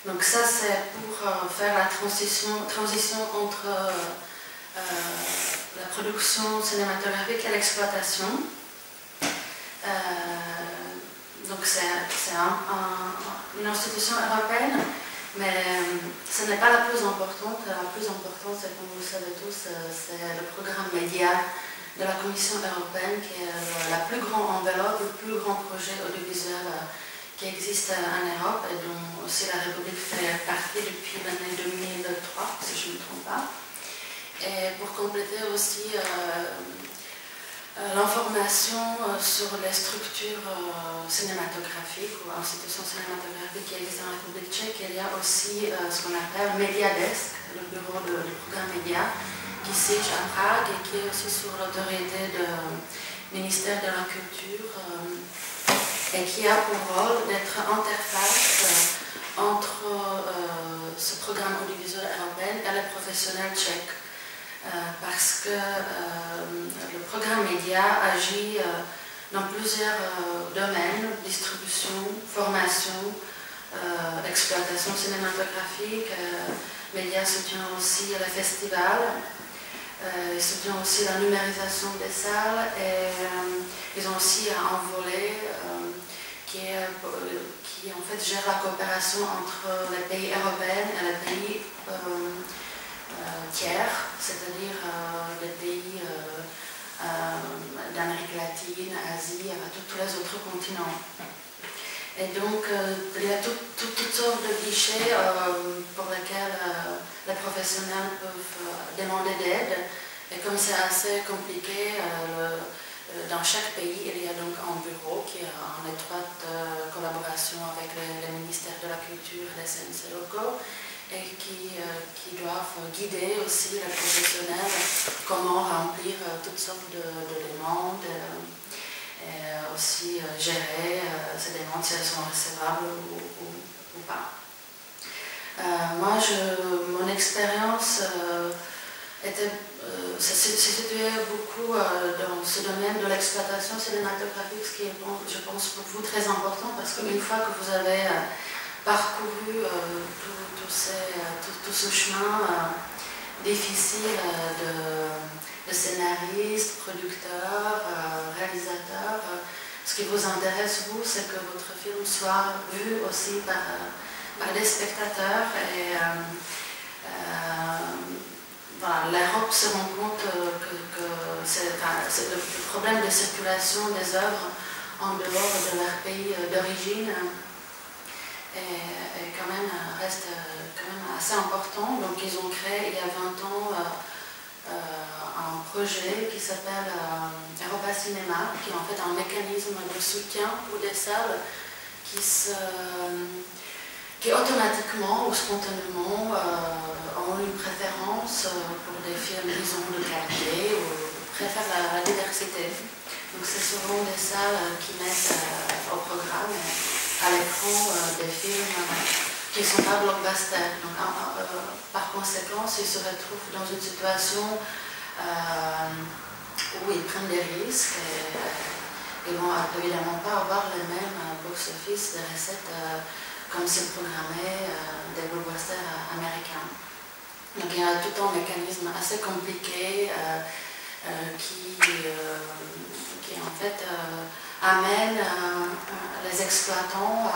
Donc ça, c'est pour faire la transition entre la production cinématographique et l'exploitation. Donc c'est une institution européenne, mais ce n'est pas la plus importante. La plus importante, c'est, comme vous le savez tous, c'est le programme Média de la Commission européenne, qui est la plus grande enveloppe, le plus grand projet audiovisuel qui existe en Europe et dont aussi la République fait partie depuis l'année 2003, si je ne me trompe pas. Et pour compléter aussi l'information sur les structures cinématographiques ou institutions cinématographiques qui existent en République tchèque, il y a aussi ce qu'on appelle Mediadesk, le bureau du programme Média, qui siège à Prague et qui est aussi sous l'autorité du ministère de la Culture et qui a pour rôle d'être interface entre ce programme audiovisuel européen et les professionnels tchèques. Parce que le programme Média agit dans plusieurs domaines: distribution, formation, exploitation cinématographique. Média soutient aussi les festivals, ils soutiennent aussi la numérisation des salles et ils ont aussi un volet qui en fait gère la coopération entre les pays européens et les pays tiers, c'est-à-dire les pays d'Amérique latine, Asie, tous les autres continents. Et donc, il y a toutes sortes de guichets pour lesquels les professionnels peuvent demander d'aide. Et comme c'est assez compliqué, dans chaque pays, il y a donc un bureau qui est en étroite collaboration avec les ministères de la Culture et des CNC locaux, et qui doivent guider aussi les professionnels comment remplir toutes sortes de demandes, et aussi gérer ces demandes si elles sont recevables ou pas. Moi, mon expérience se situait beaucoup dans ce domaine de l'exploitation cinématographique, ce qui est, je pense, pour vous très important, parce qu'une fois que vous avez parcouru tout ce chemin difficile de scénariste, producteur, réalisateur, ce qui vous intéresse, vous, c'est que votre film soit vu aussi par des spectateurs. Et voilà, l'Europe se rend compte que le problème de circulation des œuvres en dehors de leur pays d'origine et quand même reste quand même assez important. Donc ils ont créé il y a 20 ans un projet qui s'appelle Europa Cinéma, qui est en fait un mécanisme de soutien pour des salles qui automatiquement ou spontanément ont une préférence pour des films, disons, de qualité ou préfèrent la diversité. Donc ce seront des salles qui mettent au programme à l'écran des films qui ne sont pas blockbusters. Donc, par conséquent, ils se retrouvent dans une situation où ils prennent des risques et ils ne vont évidemment pas avoir les mêmes box-office, des recettes comme c'est programmé des blockbusters américains. Donc il y a tout un mécanisme assez compliqué qui en fait amène les exploitants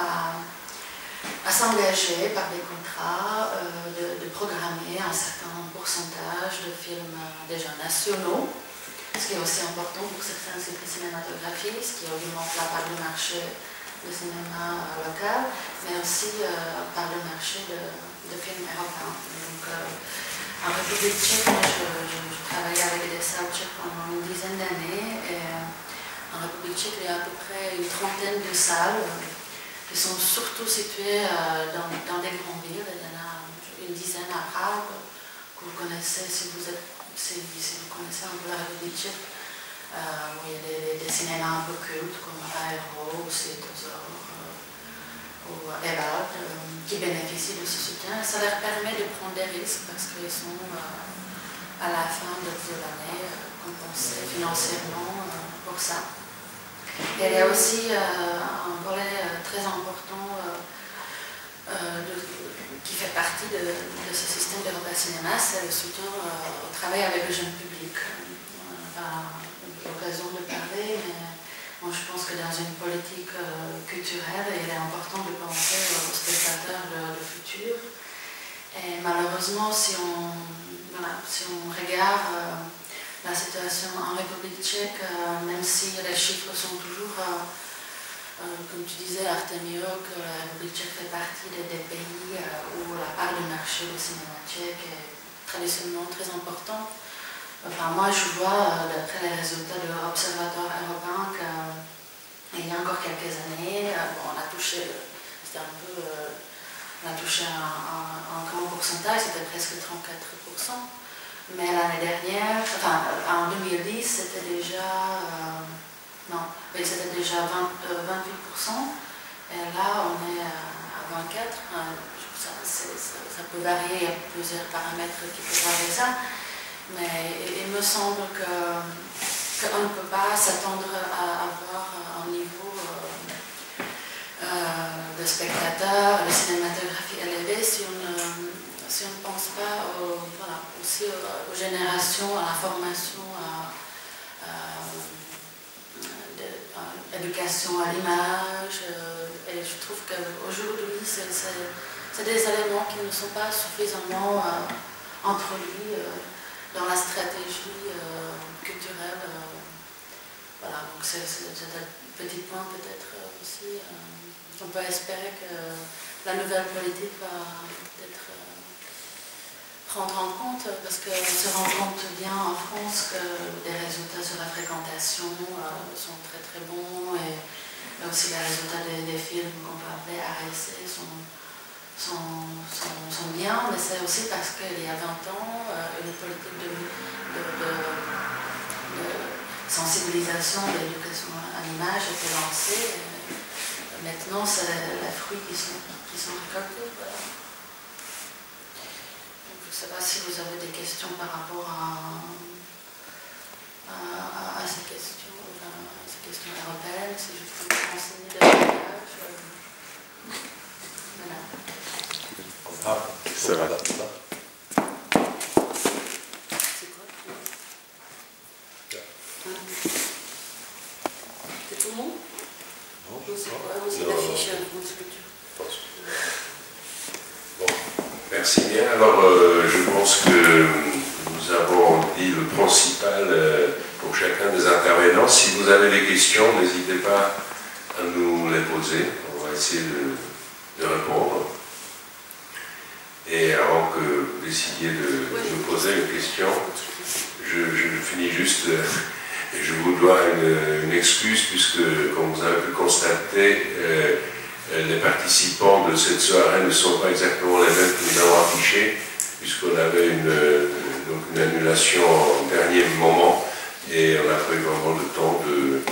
à s'engager par des contrats de programmer un certain pourcentage de films déjà nationaux, ce qui est aussi important pour certaines cinématographies, ce qui augmente la part du marché de cinéma local, mais aussi par le marché de films européens. Donc, en République tchèque, je travaillais avec des salles tchèques pendant une dizaine d'années, et en République tchèque, il y a à peu près une trentaine de salles qui sont surtout situées dans des grandes villes. Il y en a une dizaine à Prague, que vous connaissez si vous connaissez un peu la République tchèque. Où il y a des cinémas un peu cultes comme Aero ou Světozor ou Evald qui bénéficient de ce soutien. Ça leur permet de prendre des risques parce qu'ils sont à la fin de l'année compensés financièrement pour ça. Et il y a aussi un volet très important partie de ce système d'Europa Cinéma, c'est le soutien au travail avec le jeune public. On a l'occasion de parler, mais moi, je pense que dans une politique culturelle, il est important de penser aux spectateurs de futur. Et malheureusement, si on regarde la situation en République tchèque, même si les chiffres sont toujours, comme tu disais, Artemio, que la République tchèque fait partie des pays où la part du marché du cinéma tchèque est traditionnellement très importante. Enfin, moi, je vois, d'après les résultats de l'Observatoire européen, qu'il y a encore quelques années, bon, on a touché, c'était un peu, on a touché un grand pourcentage, c'était presque 34%. Mais l'année dernière, enfin, en 2010, c'était déjà, non, oui, c'était déjà 28%. Et là, on est à 24%. Ça peut varier, il y a plusieurs paramètres qui peuvent varier ça. Mais il me semble qu'on ne peut pas s'attendre à avoir un niveau de spectateurs, de cinématographie élevée si on ne pense pas aussi aux générations, à la formation, à l'éducation à l'image. Et je trouve qu'aujourd'hui, c'est des éléments qui ne sont pas suffisamment introduits dans la stratégie culturelle. Voilà, donc c'est un petit point peut-être aussi. On peut espérer que la nouvelle politique va peut-être prendre en compte, parce qu'on se rend compte bien en France que les résultats sur la fréquentation sont très très bons, et aussi les résultats des films qu'on peut appeler RSC sont bien, mais c'est aussi parce qu'il y a 20 ans, une politique de sensibilisation, d'éducation à l'image était lancée. Maintenant, c'est les fruits qui sont récoltés. Voilà. Donc, je ne sais pas si vous avez des questions par rapport à ces questions, européennes, si je peux me renseigner davantage. Voilà. Ça va. C'est quoi? C'est tout le monde? Non, c'est quoi? C'est l'affiche de sculpture. Bon, merci bien. Alors, je pense que nous avons dit le principal pour chacun des intervenants. Si vous avez des questions, n'hésitez pas à nous les poser. On va essayer de répondre. Et avant que vous décidiez de nous poser une question, je finis juste. Je vous dois une excuse, puisque, comme vous avez pu constater, les participants de cette soirée ne sont pas exactement les mêmes que nous avons affichés, puisqu'on avait une annulation au dernier moment, et on a pris vraiment le temps de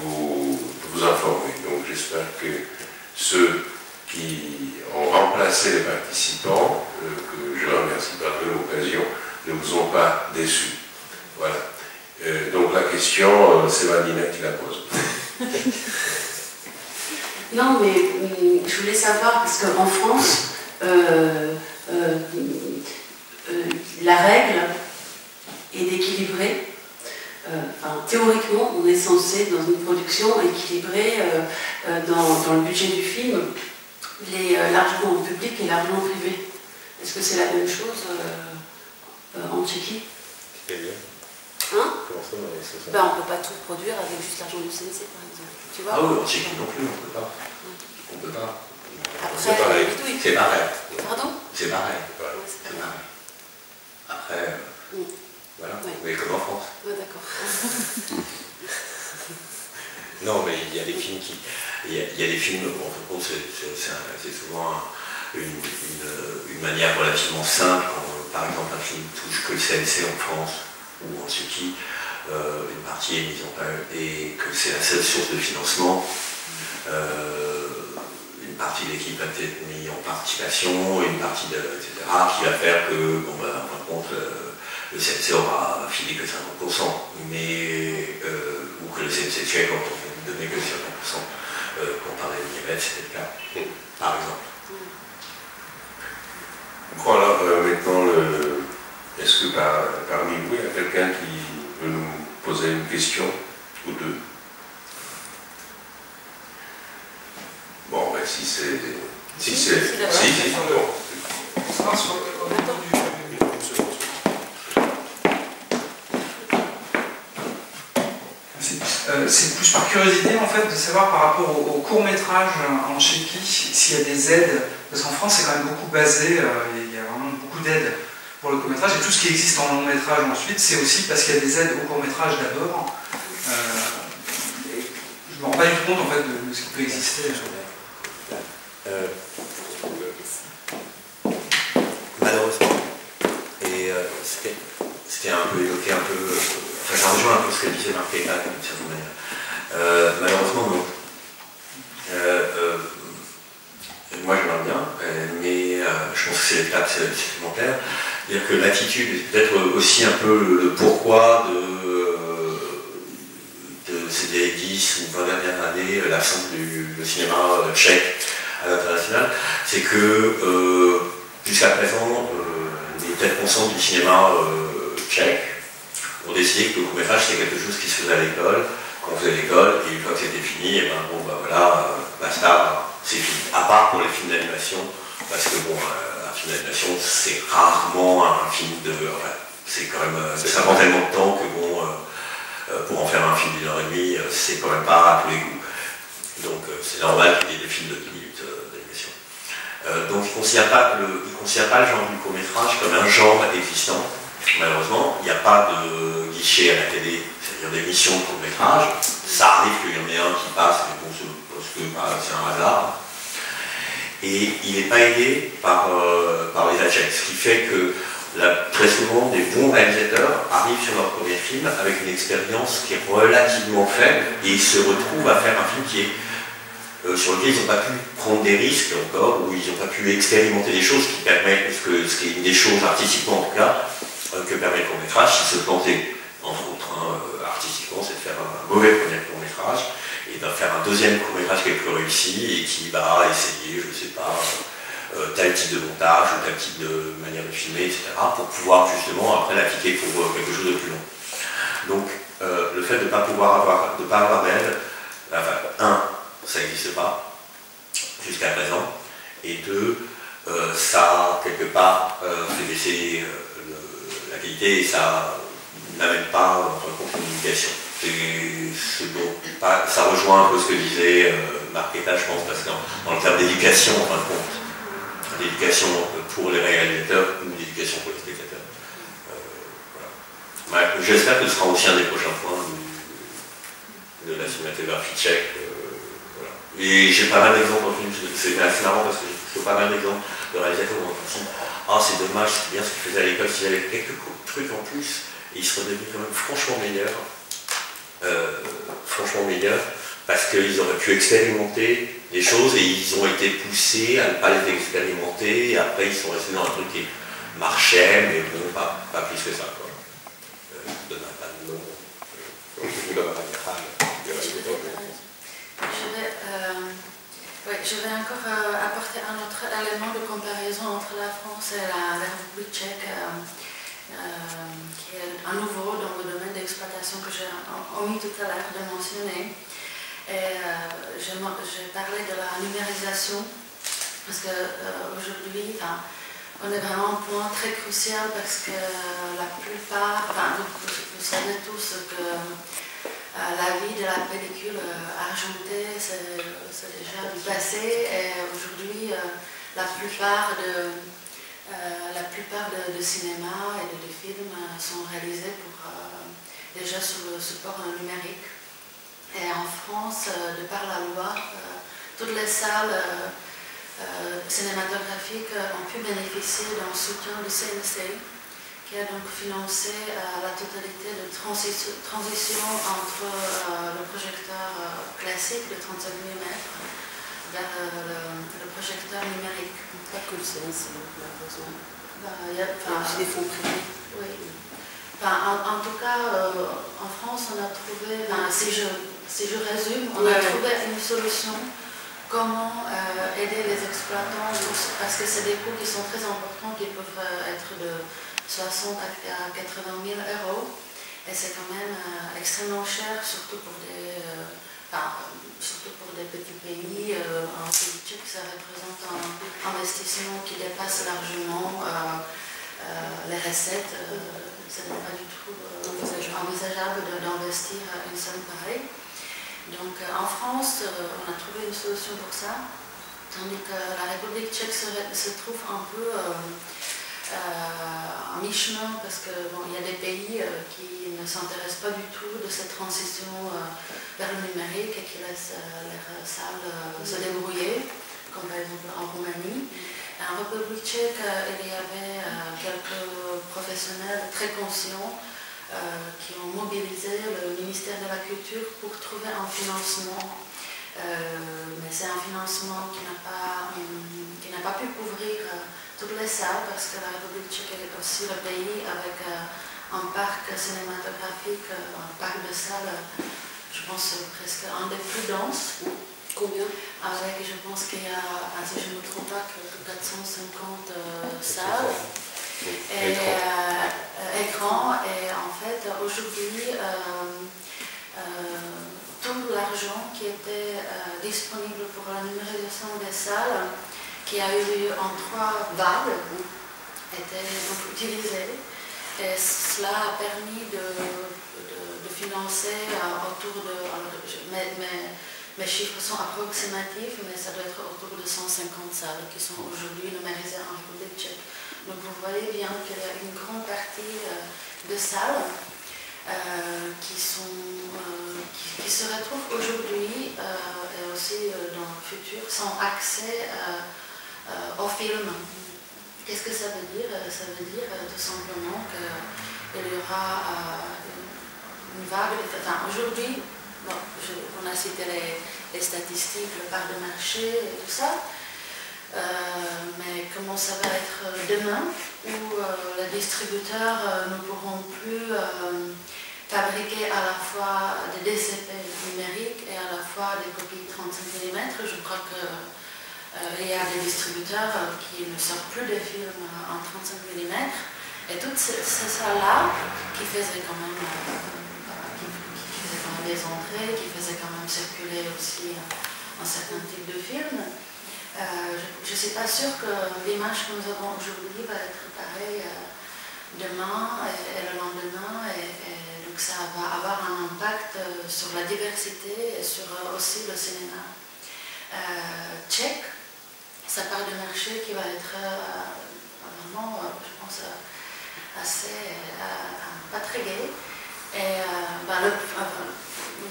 vous informer. Donc j'espère que ceux qui ont remplacé les participants, que je remercie par l'occasion, ne vous ont pas déçus. Voilà. Donc la question, c'est Vanina qui la pose. Non, mais je voulais savoir, parce qu'en France, la règle est d'équilibrer. Théoriquement, on est censé, dans une production, équilibrer dans le budget du film l'argent public et l'argent privé. Est-ce que c'est la même chose en Tchéquie? Hein? Comment ça, c'est ça? On ne peut pas tout produire avec juste l'argent du CNC, par exemple. Tu vois? Ah oui, en Tchéquie non plus, on ne peut pas. On ne peut pas. C'est pareil. C'est pareil. Pardon? C'est pareil. Ouais, c'est C'est pareil. pareil. Après, voilà. Oui. Mais comme en France. Ouais, d'accord. Non, mais il y a des films qui... Il y a des films, en fait, c'est souvent une manière relativement simple. Quand, par exemple, un film touche que le CNC en France ou en Tchéquie, une partie est mise en place et que c'est la seule source de financement. Une partie de l'équipe a été mise en participation, une partie etc. qui va faire que, en fin de compte, le CNC aura filé que 50%, mais, ou que le CNC tchèque aura donné que 50%. Comparé au Niémet, c'était le cas, par exemple. question ou deux. Bon, ben si c'est... Si, bon. C'est plus par curiosité en fait de savoir par rapport au court-métrage en Tchéquie s'il y a des aides, parce qu'en France c'est quand même beaucoup basé, il y a vraiment beaucoup d'aides pour le court-métrage, et tout ce qui existe en long-métrage ensuite, c'est aussi parce qu'il y a des aides au court-métrage d'abord. Je me rends pas du tout compte en fait de ce qui peut exister. Malheureusement, et c'était un peu évoqué, enfin ça rejoint un peu ce que disait Marc Pétain d'une certaine manière. Malheureusement non. Moi j'aimerais bien, mais je pense que c'est l'étape supplémentaire. C'est-à-dire que l'attitude, c'est peut-être aussi un peu le pourquoi de ces 10 ou 20 dernières années, l'absence du cinéma tchèque à l'international, c'est que jusqu'à présent, les têtes pensantes du cinéma tchèque ont décidé que le court-métrage c'était quelque chose qui se faisait à l'école, qu'on faisait à l'école, et une fois que c'était fini, et ben bon ben voilà, basta, c'est fini. À part pour les films d'animation, parce que bon, un film d'animation c'est rarement un film de. Enfin, c'est quand même. Ça prend tellement de temps que bon, pour en faire un film d'1h30, c'est quand même pas à tous les goûts. Donc c'est normal qu'il y ait des films de 10 minutes d'animation. Donc il ne considère pas le genre du court-métrage comme un genre existant. Malheureusement, il n'y a pas de guichet à la télé, c'est-à-dire d'émissions de court-métrage. Ça arrive qu'il y en ait un qui passe, mais bon, parce que c'est un hasard. Et il n'est pas aidé par les Tchèques, ce qui fait que très souvent des bons réalisateurs arrivent sur leur premier film avec une expérience qui est relativement faible et ils se retrouvent à faire un film qui est sur lequel ils n'ont pas pu prendre des risques encore, ou ils n'ont pas pu expérimenter des choses qui permettent, parce que ce qui est une des choses artistiquement en tout cas, que permet le court-métrage, c'est de se planter, entre autres, artistiquement, c'est de faire un mauvais premier court-métrage, et de faire un deuxième court-métrage qui est plus réussi, et qui va essayer, je ne sais pas, tel type de montage, ou tel type de manière de filmer, etc., pour pouvoir justement après l'appliquer pour quelque chose de plus long. Donc, le fait de ne pas avoir d'aide, enfin, ça n'existe pas, jusqu'à présent, et deux, ça, quelque part, fait baisser la qualité et ça n'amène pas en fin de compte communication. Ça rejoint un peu ce que disait Marc Pétain, je pense, parce que dans le terme d'éducation, en fin de compte, d'éducation pour les réalisateurs ou d'éducation pour les spectateurs. Voilà. Ouais, j'espère que ce sera aussi un des prochains points de la cinématographie tchèque. Voilà. Et j'ai pas mal d'exemples en film, c'est assez marrant parce que j'ai pas mal d'exemples de réalisateurs où on se dit ah c'est dommage, c'est bien ce qu'ils faisaient à l'école, s'il y avait quelques trucs en plus, et ils seraient devenus quand même franchement meilleurs, parce qu'ils auraient pu expérimenter des choses et ils ont été poussés à ne pas les expérimenter, et après ils sont restés dans un truc qui marchait, mais bon, pas plus que ça. Quoi. Je ne donnerai pas de nom. Je vais encore apporter un autre élément de comparaison entre la France et la République tchèque, qui est à nouveau dans le domaine d'exploitation que j'ai omis tout à l'heure de mentionner. Et j'ai parlé de la numérisation, parce qu'aujourd'hui, on est vraiment à un point très crucial, parce que la plupart, vous savez tous que la vie de la pellicule argentée, c'est déjà du passé, et aujourd'hui, la plupart de cinéma et de films sont réalisés déjà sur le support numérique. Et en France, de par la loi, toutes les salles cinématographiques ont pu bénéficier d'un soutien du CNC, qui a donc financé la totalité de transition entre le projecteur classique de 35 mm vers le projecteur numérique. Pas que le CNC, malheureusement. J'ai des fonds privés. Oui. En tout cas, en France, on a trouvé, si je résume, on a trouvé une solution. Comment aider les exploitants, parce que c'est des coûts qui sont très importants, qui peuvent être de 60 à 80 000 €. Et c'est quand même extrêmement cher, surtout pour des petits pays. En République tchèque, ça représente un investissement qui dépasse largement les recettes. Ce n'est pas du tout envisageable d'investir une somme pareille. Donc en France, on a trouvé une solution pour ça, tandis que la République tchèque se trouve un peu en mi-chemin, parce qu'il y a des pays qui ne s'intéressent pas du tout de cette transition vers le numérique et qui laissent leurs salles se débrouiller, comme par exemple en Roumanie. En République tchèque, il y avait quelques professionnels très conscients qui ont mobilisé le ministère de la Culture pour trouver un financement. Mais c'est un financement qui n'a pas pu couvrir toutes les salles, parce que la République tchèque est aussi le pays avec un parc cinématographique, un parc de salles, je pense presque un des plus denses. Combien? Avec, je pense qu'il y a, si je ne me trompe pas, que 450 salles. Et écran. Et en fait, aujourd'hui, tout l'argent qui était disponible pour la numérisation des salles, qui a eu lieu en 3 vagues, était donc utilisé. Et cela a permis de financer autour de... Mes chiffres sont approximatifs, mais ça doit être autour de 150 salles qui sont aujourd'hui numérisées en République tchèque. Donc vous voyez bien qu'il y a une grande partie de salles qui se retrouvent aujourd'hui et aussi dans le futur sans accès au film. Qu'est-ce que ça veut dire? Ça veut dire tout simplement qu'il y aura une vague de... Enfin, aujourd'hui, on a cité les statistiques, le part de marché et tout ça. Mais comment ça va être demain, où les distributeurs ne pourront plus fabriquer à la fois des DCP numériques et à la fois des copies 35 mm. Je crois qu'il y a des distributeurs qui ne sortent plus des films en 35 mm. Et toutes ces salles-là qui faisaient quand même des entrées, qui faisaient quand même circuler aussi un certain type de films. Je ne suis pas sûre que l'image que nous avons aujourd'hui va être pareille demain et le lendemain, et donc ça va avoir un impact sur la diversité et sur aussi le cinéma tchèque. Sa part de marché qui va être vraiment, je pense, assez pas très gai. Et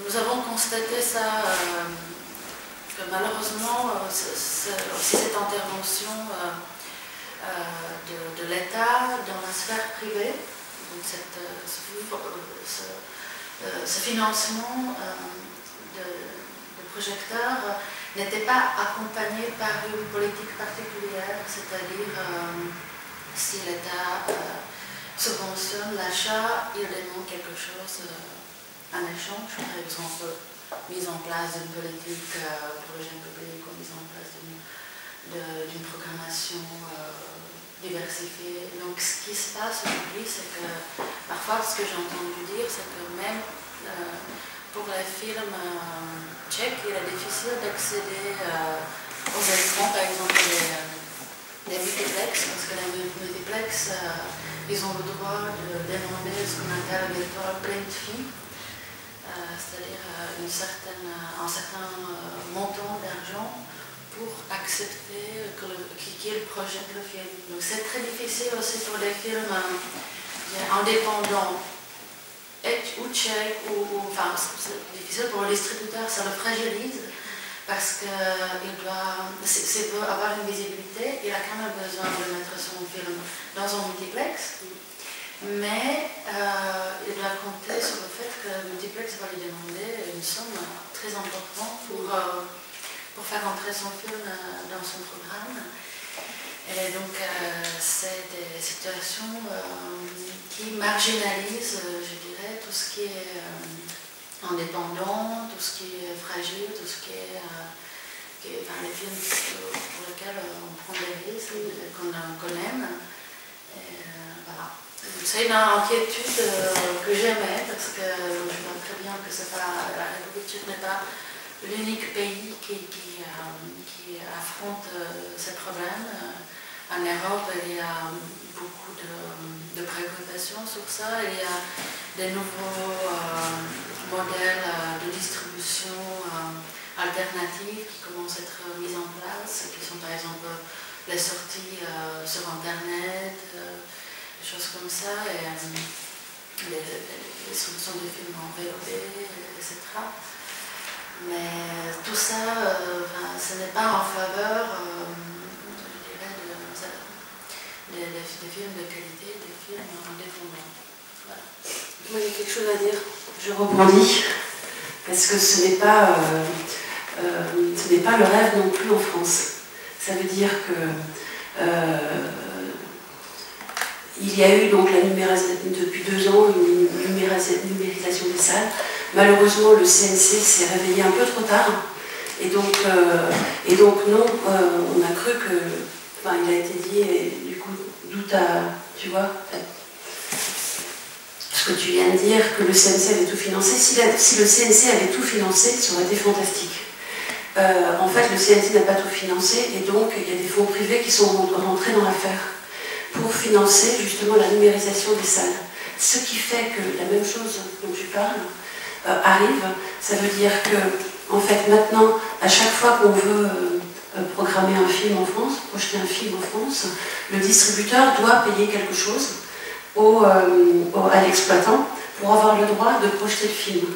nous avons constaté ça, que malheureusement, aussi cette intervention de l'État dans la sphère privée, donc ce financement de projecteurs n'était pas accompagné par une politique particulière, c'est-à-dire si l'État subventionne l'achat, il demande quelque chose en échange, par exemple mise en place d'une politique pour le jeune public ou mise en place d'une programmation diversifiée. Donc ce qui se passe aujourd'hui, c'est que parfois ce que j'ai entendu dire, c'est que même pour les films tchèques, il est difficile d'accéder aux écrans, par exemple des multiplex, parce que les multiplex, ils ont le droit de demander ce qu'on appelle virtual print fee, c'est-à-dire un certain montant d'argent pour accepter qu'ils projettent le film. Donc c'est très difficile aussi pour les films indépendants, ou tchèques, enfin c'est difficile pour le distributeur, ça le fragilise. Parce s'il veut avoir une visibilité, il a quand même besoin de mettre son film dans un multiplex, mais il doit compter sur le fait que le multiplex va lui demander une somme très importante pour faire entrer son film dans son programme. Et donc c'est des situations qui marginalisent, je dirais, tout ce qui est indépendant, tout ce qui est fragile, tout ce qui est les films pour lesquels on prend des risques, qu'on aime. Et, voilà. c'est une inquiétude que j'aimais, parce que je vois très bien que la République tchèque n'est pas l'unique pays qui affronte ces problèmes. En Europe, il y a beaucoup de préoccupations sur ça. Il y a des nouveaux modèles de distribution alternatives qui commencent à être mis en place, qui sont par exemple les sorties sur Internet, des choses comme ça, et les solutions de films en VOD, etc. Mais tout ça, ce n'est pas en faveur, je dirais, des films de qualité, des films indépendants. Voilà. Moi, il y a quelque chose à dire. Je rebondis, parce que ce n'est pas le rêve non plus en France. Ça veut dire que il y a eu donc depuis 2 ans une numérisation des salles. Malheureusement, le CNC s'est réveillé un peu trop tard. Et donc non, on a cru que... Enfin, il a été dit, et du coup, d'où tu vois, ce que tu viens de dire, que le CNC avait tout financé. Si le CNC avait tout financé, ça aurait été fantastique. En fait, le CNC n'a pas tout financé, et donc il y a des fonds privés qui sont rentrés dans l'affaire pour financer justement la numérisation des salles. Ce qui fait que la même chose dont tu parles arrive, ça veut dire que, en fait, maintenant, à chaque fois qu'on veut programmer un film en France, projeter un film en France, le distributeur doit payer quelque chose à l'exploitant pour avoir le droit de projeter le film.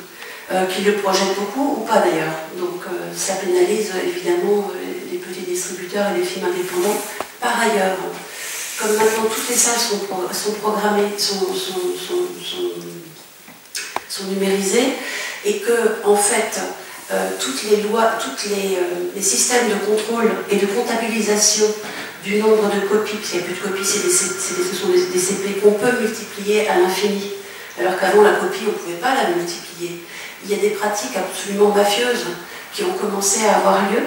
Qui le projette beaucoup ou pas d'ailleurs. Donc ça pénalise évidemment les petits distributeurs et les films indépendants. Par ailleurs, comme maintenant toutes les salles sont programmées, sont numérisées, et que en fait toutes les lois, les systèmes de contrôle et de comptabilisation du nombre de copies, parce qu'il n'y a plus de copies, ce sont des CP qu'on peut multiplier à l'infini, alors qu'avant la copie on ne pouvait pas la multiplier. Il y a des pratiques absolument mafieuses qui ont commencé à avoir lieu,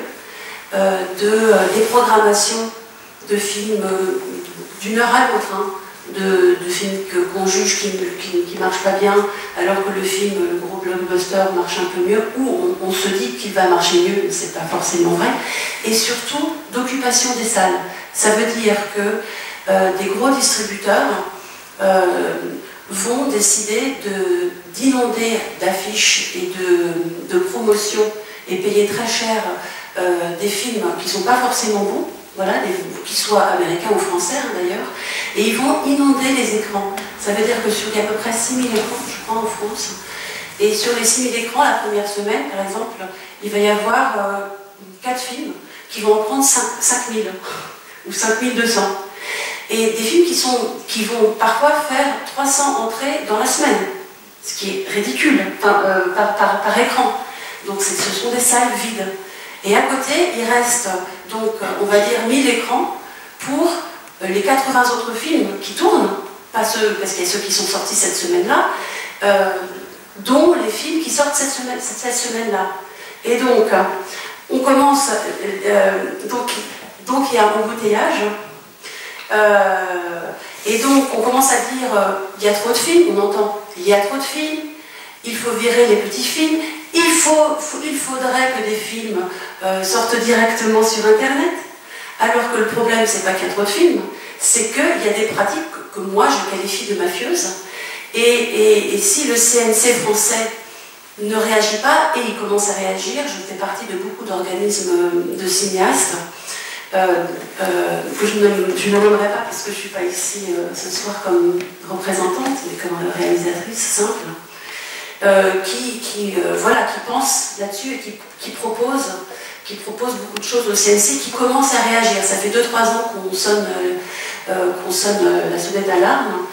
de déprogrammation de films d'une heure à l'autre, hein, de films qu'on juge qui ne marchent pas bien, alors que le film, le gros blockbuster, marche un peu mieux, ou on se dit qu'il va marcher mieux, mais ce n'est pas forcément vrai, et surtout d'occupation des salles. Ça veut dire que des gros distributeurs vont décider d'inonder d'affiches et de promotions et payer très cher des films qui ne sont pas forcément bons, voilà, qu'ils soient américains ou français hein, d'ailleurs, et ils vont inonder les écrans. Ça veut dire que il y a à peu près 6000 écrans, je crois, en France, et sur les 6000 écrans, la première semaine, par exemple, il va y avoir 4 films qui vont en prendre 5000 ou 5200. Et des films qui vont parfois faire 300 entrées dans la semaine, ce qui est ridicule, par écran. Donc ce sont des salles vides. Et à côté, il reste donc, on va dire, 1000 écrans pour les 80 autres films qui tournent, parce qu'il y a ceux qui sont sortis cette semaine-là, dont les films qui sortent cette semaine-là. Et donc, on commence, donc il y a un embouteillage. Et donc on commence à dire il y a trop de films, on entend il y a trop de films, il faut virer les petits films, il faudrait que des films sortent directement sur Internet, alors que le problème c'est pas qu'il y a trop de films, c'est qu'il y a des pratiques que moi je qualifie de mafieuses, et si le CNC français ne réagit pas, et il commence à réagir, je fais partie de beaucoup d'organismes de cinéastes, que je ne nommerai pas parce que je ne suis pas ici ce soir comme représentante, mais comme réalisatrice simple, qui pense là-dessus et qui propose beaucoup de choses au CNC, qui commence à réagir. Ça fait 2-3 ans qu'on sonne la sonnette d'alarme.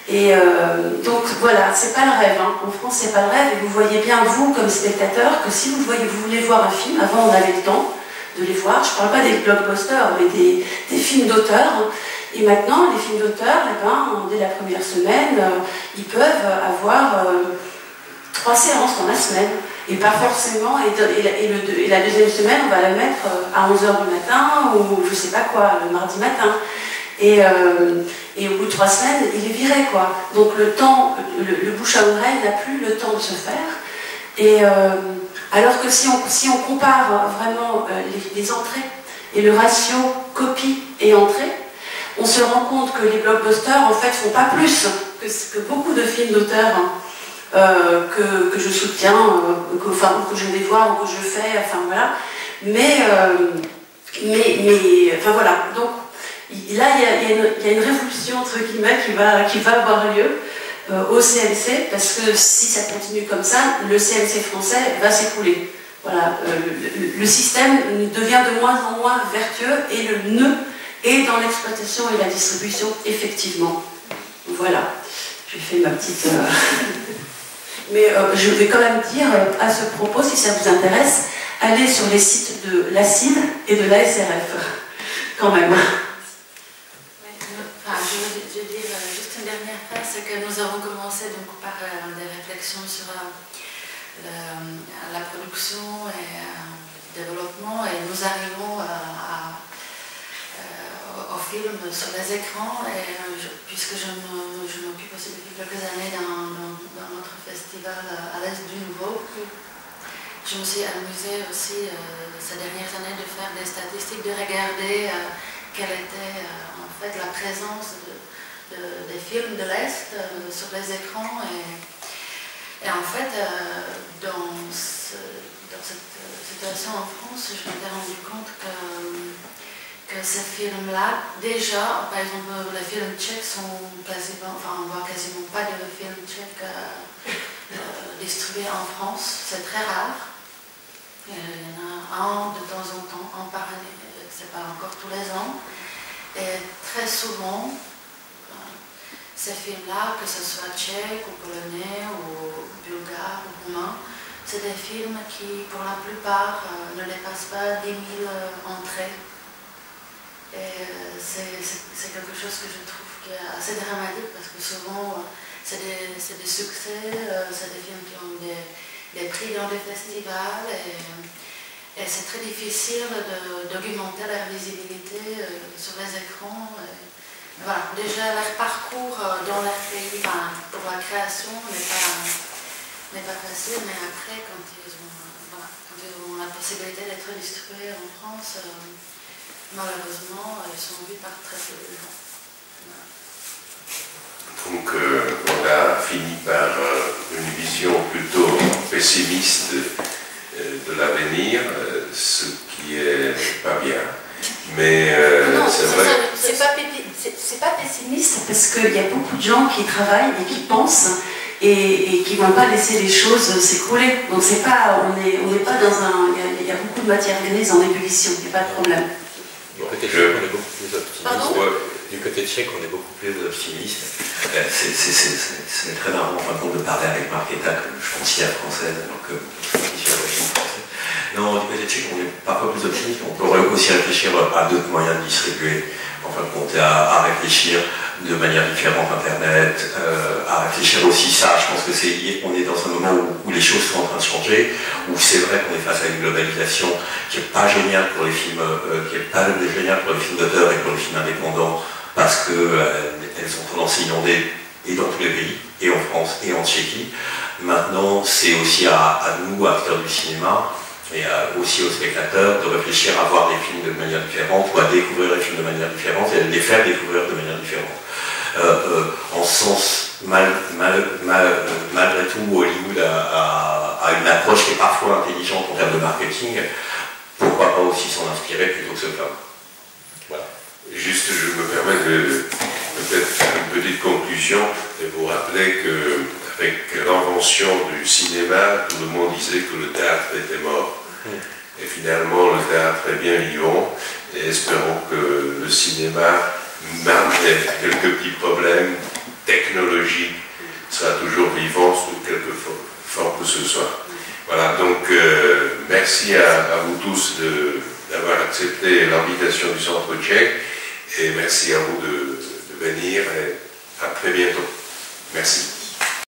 Et donc voilà, c'est pas le rêve. Hein. En France, c'est pas le rêve. Et vous voyez bien, vous, comme spectateur, que si vous voulez voir un film, avant on avait le temps de les voir. Je ne parle pas des blockbusters, mais des films d'auteur. Et maintenant, les films d'auteur, dès la première semaine, ils peuvent avoir 3 séances dans la semaine. Et pas forcément, et la deuxième semaine, on va la mettre à 11h du matin, ou je sais pas quoi, le mardi matin. Et au bout de 3 semaines, il est viré, quoi. Donc le temps, le bouche à oreille n'a plus le temps de se faire. Et alors que si on compare vraiment les entrées et le ratio copie et entrée, on se rend compte que les blockbusters, en fait, font pas plus que beaucoup de films d'auteurs que je soutiens, que je vais voir ou que je fais, enfin voilà. Mais enfin voilà. Donc là, il y a une révolution, entre guillemets, qui va avoir lieu au CNC, parce que si ça continue comme ça, le CNC français va s'écrouler. Voilà, le système devient de moins en moins vertueux et le nœud est dans l'exploitation et la distribution, effectivement. Voilà, j'ai fait ma petite... Mais je vais quand même dire à ce propos, si ça vous intéresse, allez sur les sites de l'ACID et de l'ASRF, quand même. Je veux dire juste une dernière phrase, c'est que nous avons commencé donc par des réflexions sur la production et le développement, et nous arrivons au film sur les écrans, et puisque je m'occupe aussi depuis quelques années dans notre festival à l'Est du Nouveau, je me suis amusée aussi ces dernières années de faire des statistiques, de regarder quelle était en fait la présence des films de l'Est sur les écrans, et en fait dans cette situation en France, je m'étais rendu compte que ces films-là, déjà, par exemple, les films tchèques sont quasiment, enfin on voit quasiment pas de films tchèques distribués en France, c'est très rare. Il y en a un de temps en temps, un par année, c'est pas encore tous les ans. Et très souvent, ces films-là, que ce soit tchèque ou polonais ou bulgare ou roumain, c'est des films qui, pour la plupart, ne dépassent pas 10 000 entrées. Et c'est quelque chose que je trouve qui est assez dramatique, parce que souvent, c'est des succès, c'est des films qui ont des prix dans des festivals, et c'est très difficile d'augmenter leur visibilité sur les écrans. Voilà, déjà leur parcours dans leur pays, pour la création n'est pas facile, mais après, quand ils ont la possibilité d'être distribués en France, malheureusement, ils sont vus par très peu de gens. Voilà. Donc on a fini par une vision plutôt pessimiste de l'avenir, ce qui est pas bien. Mais c'est vrai. C'est pas pessimiste, parce qu'il y a beaucoup de gens qui travaillent et qui pensent et qui ne vont pas laisser les choses s'écrouler. Donc c'est pas, on n'est pas dans un... Il y a beaucoup de matière grise en ébullition, il n'y a pas de problème. Du côté tchèque, on est beaucoup plus optimiste. Du côté tchèque, on est beaucoup plus optimiste. C'est très marrant, en fin de compte, de parler avec Marc Etta, que je considère française, alors que je suis d'origine française. Non, du côté tchèque, on est parfois plus optimiste. On pourrait aussi réfléchir à d'autres moyens de distribuer, en fin de compte, à réfléchir de manière différente Internet, à réfléchir aussi ça. Je pense que on est dans un moment où les choses sont en train de changer, où c'est vrai qu'on est face à une globalisation qui n'est pas géniale pour les films, d'auteur et pour les films indépendants, parce qu'elles ont tendance à inonder et dans tous les pays, et en France et en Tchéquie. Maintenant, c'est aussi à nous, acteurs du cinéma, et aussi aux spectateurs, de réfléchir à voir des films de manière différente, ou à découvrir les films de manière différente, et à les faire découvrir de manière différente. En sens, malgré tout, Hollywood a une approche qui est parfois intelligente en termes de marketing. Pourquoi pas aussi s'en inspirer plutôt que se plaindre. Voilà. Juste, je me permets de peut-être faire une petite conclusion et vous rappeler qu'avec l'invention du cinéma, tout le monde disait que le théâtre était mort. Et finalement, le théâtre est bien vivant, et espérons que le cinéma, malgré quelques petits problèmes technologiques, sera toujours vivant sous quelque forme que ce soit. Voilà, donc merci à vous tous d'avoir accepté l'invitation du Centre tchèque, et merci à vous de venir, et à très bientôt. Merci.